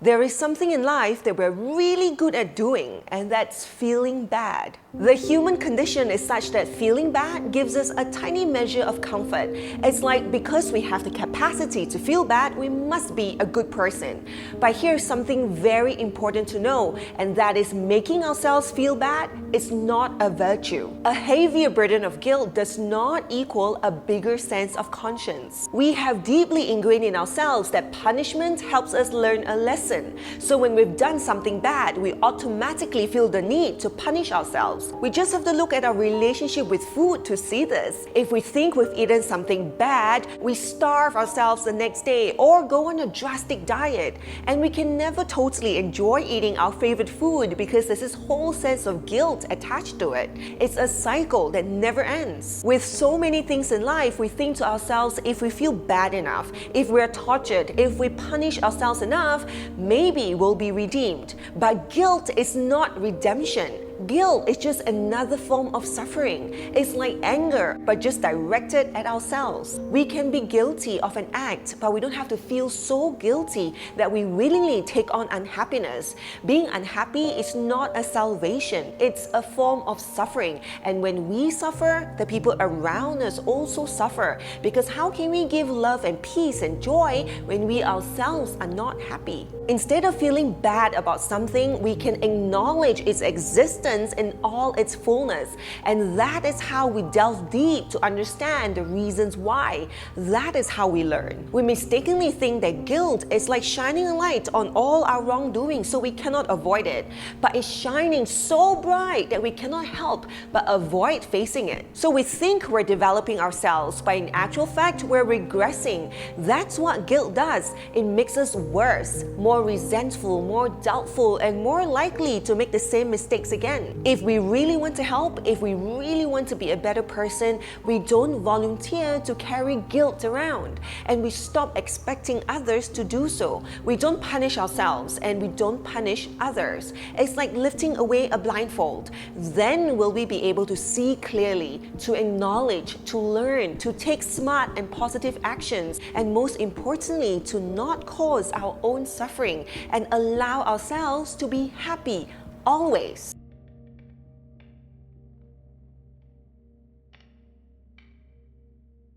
There is something in life that we're really good at doing, and that's feeling bad. The human condition is such that feeling bad gives us a tiny measure of comfort. It's like because we have the capacity to feel bad, we must be a good person. But here's something very important to know, and that is making ourselves feel bad is not a virtue. A heavier burden of guilt does not equal a bigger sense of conscience. We have deeply ingrained in ourselves that punishment helps us learn a lesson. So when we've done something bad, we automatically feel the need to punish ourselves. We just have to look at our relationship with food to see this. If we think we've eaten something bad, we starve ourselves the next day or go on a drastic diet. And we can never totally enjoy eating our favorite food because there's this whole sense of guilt attached to it. It's a cycle that never ends. With so many things in life, we think to ourselves, if we feel bad enough, if we're tortured, if we punish ourselves enough, maybe we'll be redeemed. But guilt is not redemption. Guilt is just another form of suffering. It's like anger, but just directed at ourselves. We can be guilty of an act, but we don't have to feel so guilty that we willingly take on unhappiness. Being unhappy is not a salvation. It's a form of suffering. And when we suffer, the people around us also suffer. Because how can we give love and peace and joy when we ourselves are not happy? Instead of feeling bad about something, we can acknowledge its existence in all its fullness. And that is how we delve deep to understand the reasons why. That is how we learn. We mistakenly think that guilt is like shining a light on all our wrongdoing so we cannot avoid it. But it's shining so bright that we cannot help but avoid facing it. So we think we're developing ourselves, but in actual fact, we're regressing. That's what guilt does. It makes us worse, more resentful, more doubtful, and more likely to make the same mistakes again. If we really want to help, if we really want to be a better person, we don't volunteer to carry guilt around, and we stop expecting others to do so. We don't punish ourselves and we don't punish others. It's like lifting away a blindfold. Then will we be able to see clearly, to acknowledge, to learn, to take smart and positive actions, and most importantly, to not cause our own suffering and allow ourselves to be happy always.